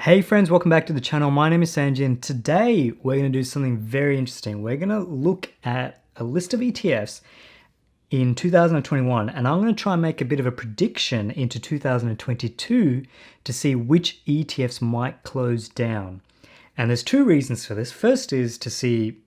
Hey friends, welcome back to the channel. My name is Sanjay and today we're going to do something very interesting. We're going to look at a list of ETFs in 2021 and I'm going to try and make a bit of a prediction into 2022 to see which ETFs might close down. And there's two reasons for this. First is to see,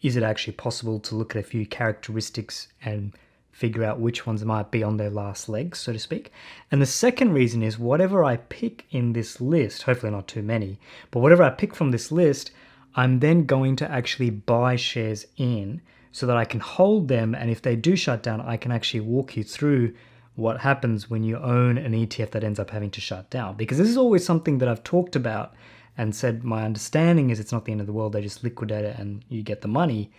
is it actually possible to look at a few characteristics and figure out which ones might be on their last legs, so to speak. And the second reason is whatever I pick in this list, hopefully not too many, but whatever I pick from this list, I'm then going to actually buy shares in so that I can hold them. And if they do shut down, I can actually walk you through what happens when you own an ETF that ends up having to shut down. Because this is always something that I've talked about and said my understanding is it's not the end of the world. They just liquidate it and you get the money.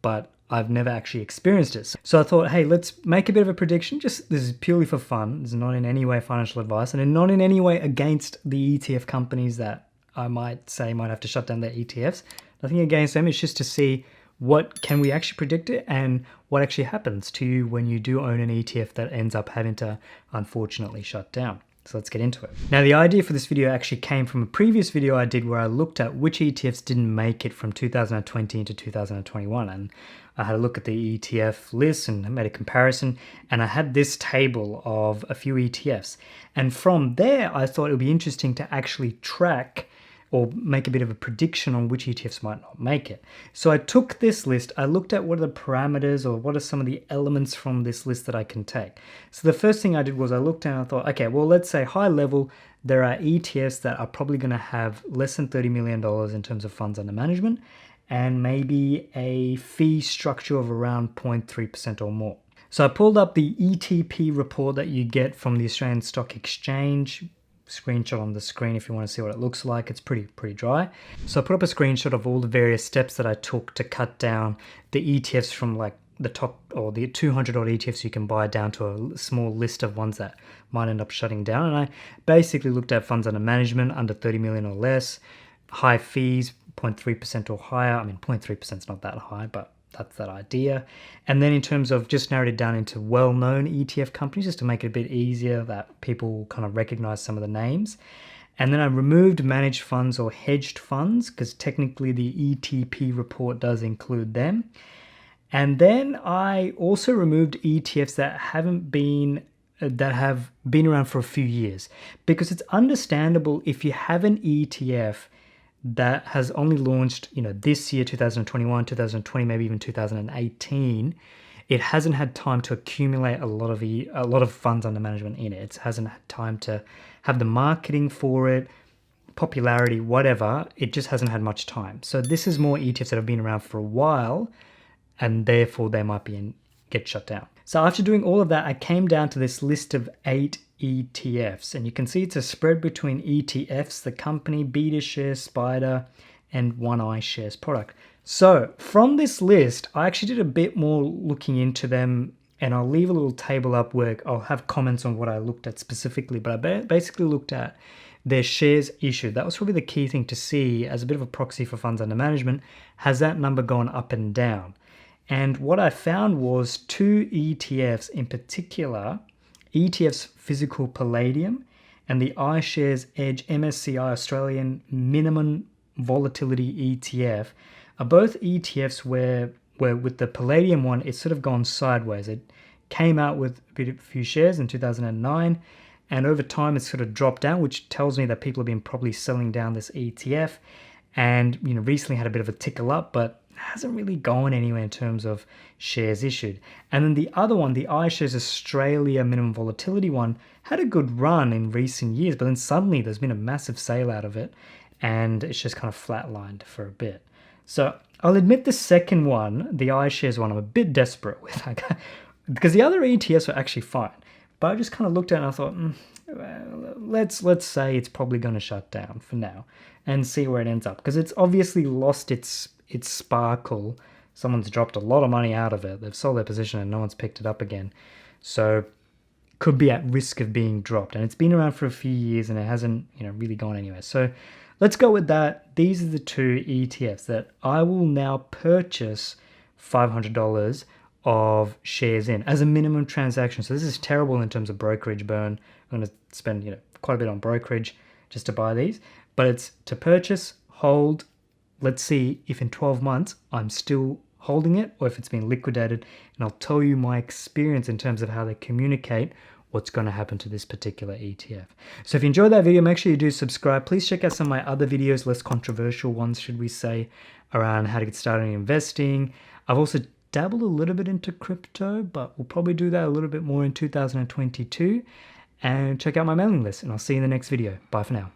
But I've never actually experienced it. So I thought, hey, let's make a bit of a prediction. This is purely for fun. This is not in any way financial advice and not in any way against the ETF companies that I might say might have to shut down their ETFs. Nothing against them. It's just to see what can we actually predict it and what actually happens to you when you do own an ETF that ends up having to unfortunately shut down. So let's get into it. Now, the idea for this video actually came from a previous video I did where I looked at which ETFs didn't make it from 2020 into 2021. And I had a look at the ETF list and made a comparison. And I had this table of a few ETFs. And from there, I thought it would be interesting to actually track or make a bit of a prediction on which ETFs might not make it. So I took this list, I looked at what are the parameters or what are some of the elements from this list that I can take. So the first thing I did was I looked and I thought, okay, well, let's say high level, there are ETFs that are probably going to have less than $30 million in terms of funds under management and maybe a fee structure of around 0.3% or more. So I pulled up the ETP report that you get from the Australian Stock Exchange. Screenshot on the screen if you want to see what it looks like. It's pretty dry. So I put up a screenshot of all the various steps that I took to cut down the ETFs from like the top or the 200 odd ETFs you can buy down to a small list of ones that might end up shutting down. And I basically looked at funds under management under 30 million or less, high fees 0.3% or higher. I mean 0.3% is not that high, but that's that idea. And then in terms of just narrowed it down into well-known ETF companies, just to make it a bit easier that people kind of recognize some of the names. And then I removed managed funds or hedged funds because technically the ETP report does include them. And then I also removed ETFs that have been around for a few years, because it's understandable if you have an ETF that has only launched, this year, 2021, 2020, maybe even 2018, it hasn't had time to accumulate a lot of funds under management in it. It hasn't had time to have the marketing for it, popularity, whatever. It just hasn't had much time. So this is more ETFs that have been around for a while, and therefore they might get shut down. So after doing all of that, I came down to this list of 8 ETFs, and you can see it's a spread between ETFs, the company, BetaShares, Spider, and One iShares product. So from this list, I actually did a bit more looking into them, and I'll leave a little table up where I'll have comments on what I looked at specifically, but I basically looked at their shares issued. That was probably the key thing to see as a bit of a proxy for funds under management. Has that number gone up and down? And what I found was 2 ETFs in particular, ETF's Physical Palladium and the iShares Edge MSCI Australian Minimum Volatility ETF, are both ETFs where with the Palladium one, it's sort of gone sideways. It came out with a few shares in 2009, and over time it's sort of dropped down, which tells me that people have been probably selling down this ETF, and recently had a bit of a tickle up, but hasn't really gone anywhere in terms of shares issued. And then the other one, the iShares Australia Minimum Volatility one, had a good run in recent years, but then suddenly there's been a massive sale out of it and it's just kind of flatlined for a bit. So I'll admit the second one, the iShares one, I'm a bit desperate with because the other ETFs are actually fine, but I just kind of looked at it and I thought, let's say it's probably going to shut down for now and see where it ends up, because it's obviously lost its sparkle. Someone's dropped a lot of money out of it. They've sold their position and no one's picked it up again. So could be at risk of being dropped. And it's been around for a few years and it hasn't, really gone anywhere. So let's go with that. These are the 2 ETFs that I will now purchase $500 of shares in as a minimum transaction. So this is terrible in terms of brokerage burn. I'm going to spend, quite a bit on brokerage just to buy these. but it's to purchase, hold. Let's see if in 12 months I'm still holding it or if it's been liquidated, and I'll tell you my experience in terms of how they communicate what's going to happen to this particular ETF. So if you enjoyed that video, make sure you do subscribe. Please check out some of my other videos, less controversial ones, should we say, around how to get started in investing. I've also dabbled a little bit into crypto, but we'll probably do that a little bit more in 2022. And check out my mailing list, and I'll see you in the next video. Bye for now.